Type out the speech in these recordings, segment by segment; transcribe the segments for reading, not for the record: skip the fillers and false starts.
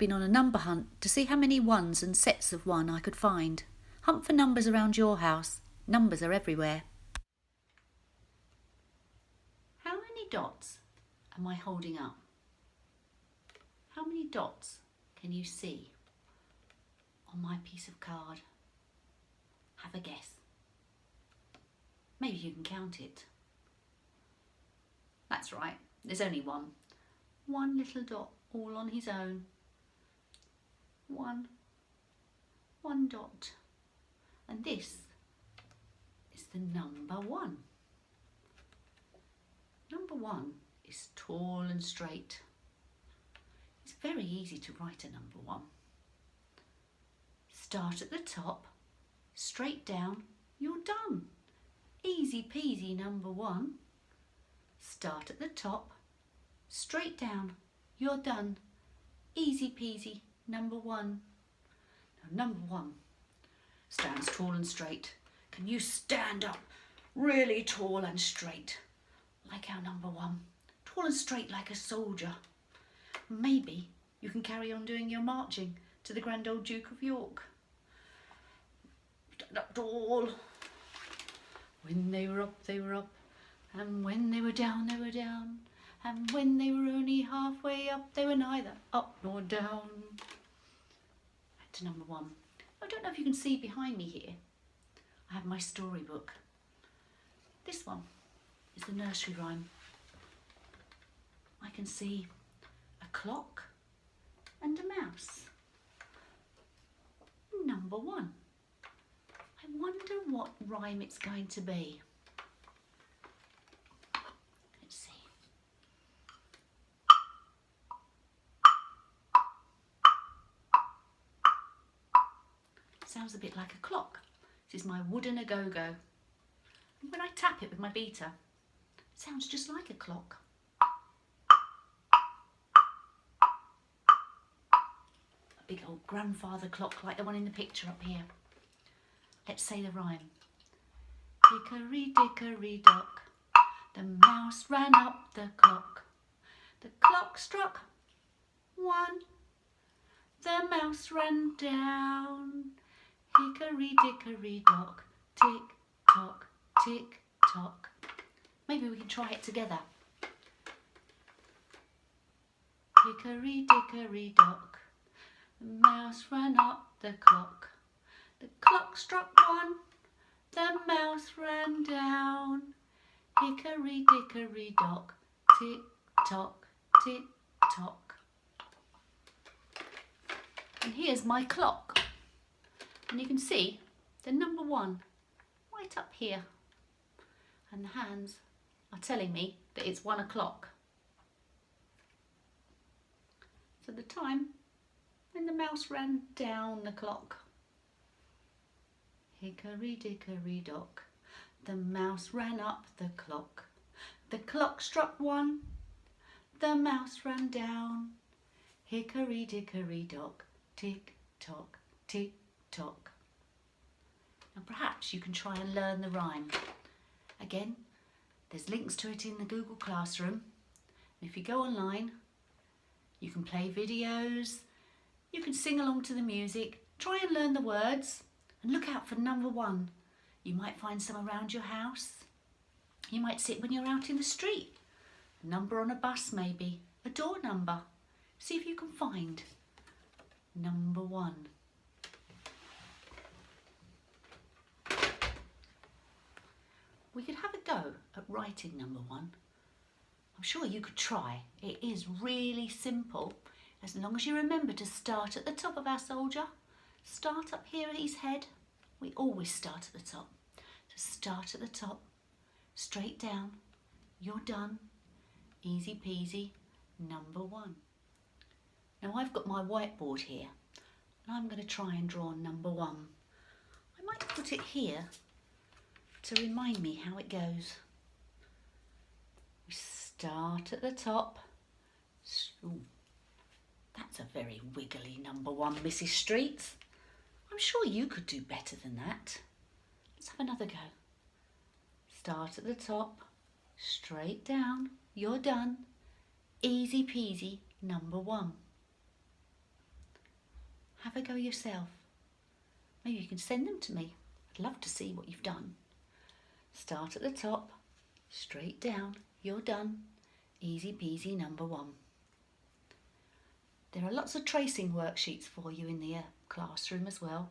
been on a number hunt to see how many ones and sets of one I could find. Hunt for numbers around your house. Numbers are everywhere. How many dots am I holding up? How many dots can you see on my piece of card? Have a guess. Maybe you can count it. That's right, there's only one. One little dot all on his own. One dot. And this is the number one. Number one is tall and straight. It's very easy to write a number one. Start at the top, straight down, you're done. Easy peasy number one. Start at the top, straight down, you're done. Easy peasy number one. Now number one stands tall and straight. Can you stand up really tall and straight like our number one? Tall and straight like a soldier. Maybe you can carry on doing your marching to the Grand Old Duke of York. Stand up tall. When they were up, they were up. And when they were down, they were down. And when they were only halfway up, they were neither up nor down. Back to number one. I don't know if you can see behind me here. I have my storybook. This one is the nursery rhyme. I can see a clock and a mouse. Number one. I wonder what rhyme it's going to be. Let's see. Sounds a bit like a clock. This is my wooden agogo. And when I tap it with my beater, it sounds just like a clock. A big old grandfather clock like the one in the picture up here. Let's say the rhyme. Hickory dickory dock, the mouse ran up the clock. The clock struck one, the mouse ran down. Hickory dickory dock, tick tock, tick tock. Maybe we can try it together. Hickory dickory dock, the mouse ran up the clock. The clock struck one, the mouse ran down. Hickory dickory dock, tick tock, tick tock. And here's my clock. And you can see the number one right up here. And the hands are telling me that it's 1 o'clock. So the time when the mouse ran down the clock. Hickory dickory dock, the mouse ran up the clock. The clock struck one, the mouse ran down. Hickory dickory dock, tick tock, tick tock. Now perhaps you can try and learn the rhyme. Again, there's links to it in the Google Classroom. And if you go online, you can play videos, you can sing along to the music, try and learn the words. And look out for number one. You might find some around your house. You might see it when you're out in the street. A number on a bus maybe, a door number. See if you can find number one. We could have a go at writing number one. I'm sure you could try. It is really simple, as long as you remember to start at the top of our soldier. Start up here at his head. We always start at the top. So start at the top, straight down, you're done. Easy peasy, number one. Now I've got my whiteboard here, and I'm going to try and draw number one. I might put it here to remind me how it goes. We start at the top. Ooh, that's a very wiggly number one, Mrs. Streets. I'm sure you could do better than that. Let's have another go. Start at the top, straight down, you're done. Easy peasy, number one. Have a go yourself. Maybe you can send them to me. I'd love to see what you've done. Start at the top, straight down, you're done. Easy peasy number 1. There are lots of tracing worksheets for you in the classroom as well.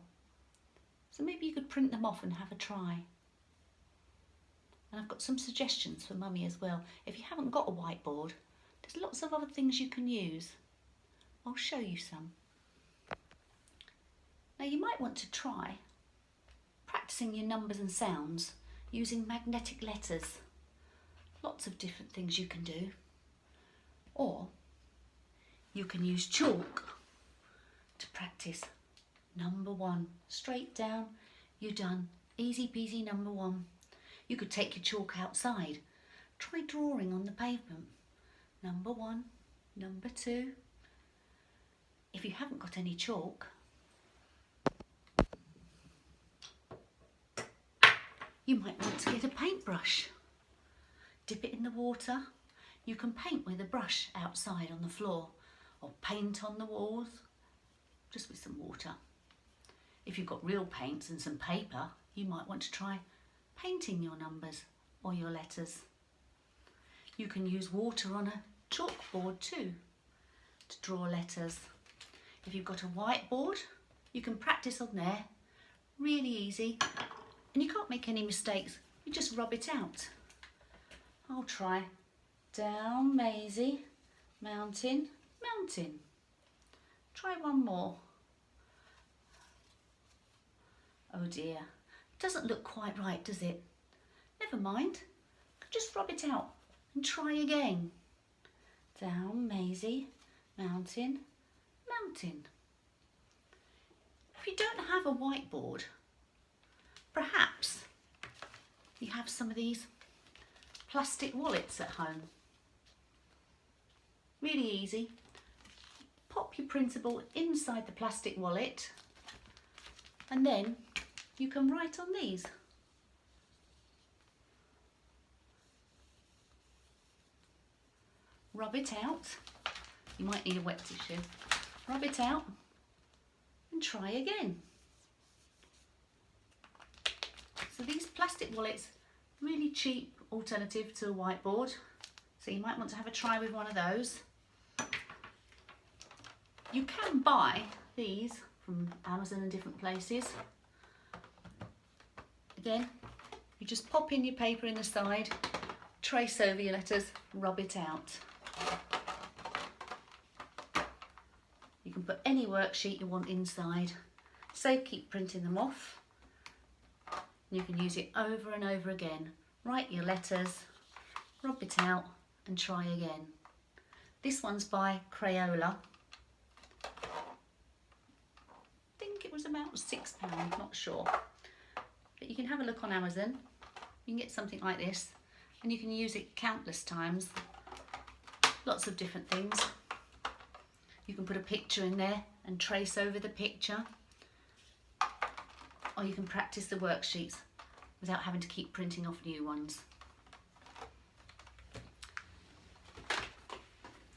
So maybe you could print them off and have a try. And I've got some suggestions for Mummy as well. If you haven't got a whiteboard, there's lots of other things you can use. I'll show you some. Now you might want to try practicing your numbers and sounds using magnetic letters. Lots of different things you can do. Or you can use chalk to practice number 1. Straight down, you're done. Easy peasy number 1. You could take your chalk outside. Try drawing on the pavement. Number 1, number 2. If you haven't got any chalk, you might want to get a paintbrush. Dip it in the water. You can paint with a brush outside on the floor or paint on the walls just with some water. If you've got real paints and some paper, you might want to try painting your numbers or your letters. You can use water on a chalkboard too to draw letters. If you've got a whiteboard, you can practice on there. Really easy. And you can't make any mistakes. You just rub it out. I'll try. Down, Maisie, mountain, mountain. Try one more. Oh dear, doesn't look quite right, does it? Never mind, just rub it out and try again. Down, Maisie, mountain, mountain. If you don't have a whiteboard, perhaps you have some of these plastic wallets at home. Really easy. Pop your printable inside the plastic wallet and then you can write on these. Rub it out. You might need a wet tissue. Rub it out and try again. So these plastic wallets, really cheap alternative to a whiteboard. So you might want to have a try with one of those. You can buy these from Amazon and different places. Again, you just pop in your paper in the side, trace over your letters, rub it out. You can put any worksheet you want inside. So keep printing them off. You can use it over and over again. Write your letters, rub it out and try again. This one's by Crayola. I think it was about £6, not sure. But you can have a look on Amazon. You can get something like this and you can use it countless times. Lots of different things. You can put a picture in there and trace over the picture. Or you can practice the worksheets without having to keep printing off new ones.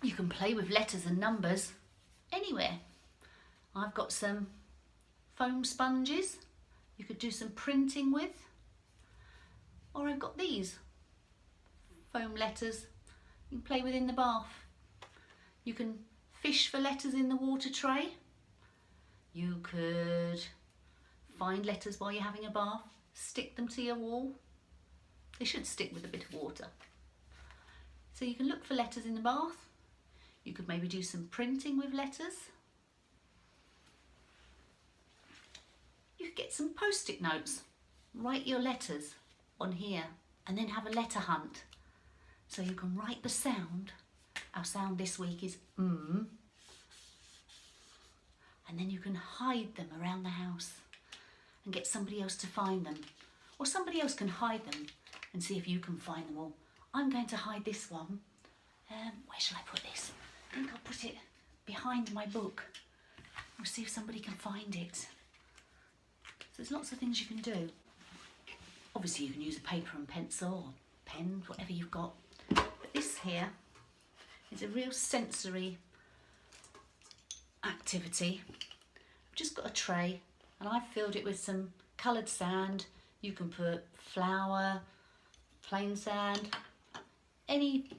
You can play with letters and numbers anywhere. I've got some foam sponges you could do some printing with, or I've got these foam letters you can play with in the bath. You can fish for letters in the water tray. You could find letters while you're having a bath, stick them to your wall. They should stick with a bit of water. So you can look for letters in the bath. You could maybe do some printing with letters. You could get some post-it notes. Write your letters on here and then have a letter hunt. So you can write the sound. Our sound this week is and then you can hide them around the house and get somebody else to find them. Or somebody else can hide them and see if you can find them all. I'm going to hide this one. Where shall I put this? I think I'll put it behind my book. We'll see if somebody can find it. So there's lots of things you can do. Obviously you can use a paper and pencil or pen, whatever you've got. But this here is a real sensory activity. I've just got a tray and I've filled it with some coloured sand. You can put flour, plain sand, any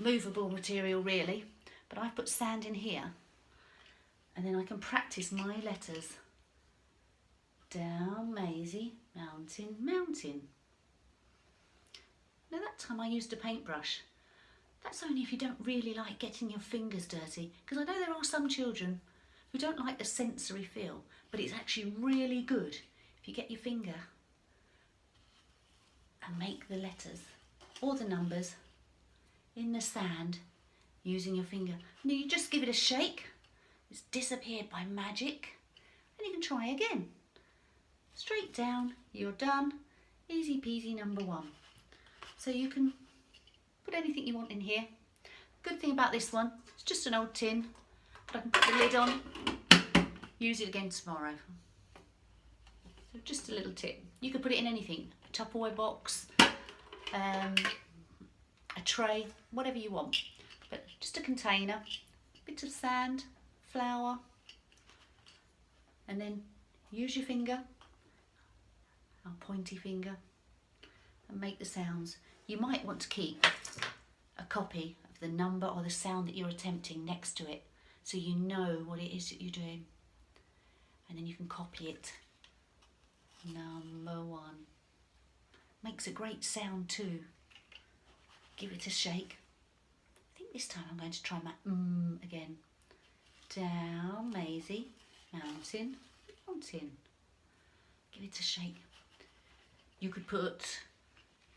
movable material really, but I've put sand in here, and then I can practice my letters. Down, Maisie, mountain, mountain. Now that time I used a paintbrush. That's only if you don't really like getting your fingers dirty, because I know there are some children who don't like the sensory feel, but it's actually really good if you get your finger and make the letters or the numbers in the sand using your finger. And you just give it a shake, it's disappeared by magic, and you can try again. Straight down, you're done. Easy peasy number one. So you can put anything you want in here. Good thing about this one, it's just an old tin, but I can put the lid on, use it again tomorrow. So just a little tip. You could put it in anything, a Tupperware box, a tray, whatever you want. But just a container, a bit of sand, flour, and then use your finger, our pointy finger, and make the sounds. You might want to keep a copy of the number or the sound that you're attempting next to it, so you know what it is that you're doing. And then you can copy it. Number one. Makes a great sound too. Give it a shake. I think this time I'm going to try my again. Down, Maisie, mountain, mountain. Give it a shake. You could put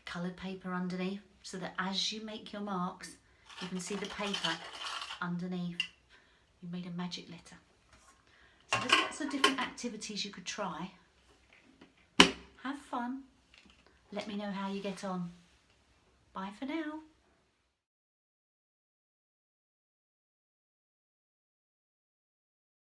coloured paper underneath so that as you make your marks, you can see the paper underneath. You made a magic letter. So there's lots of different activities you could try. Have fun. Let me know how you get on. Bye for now.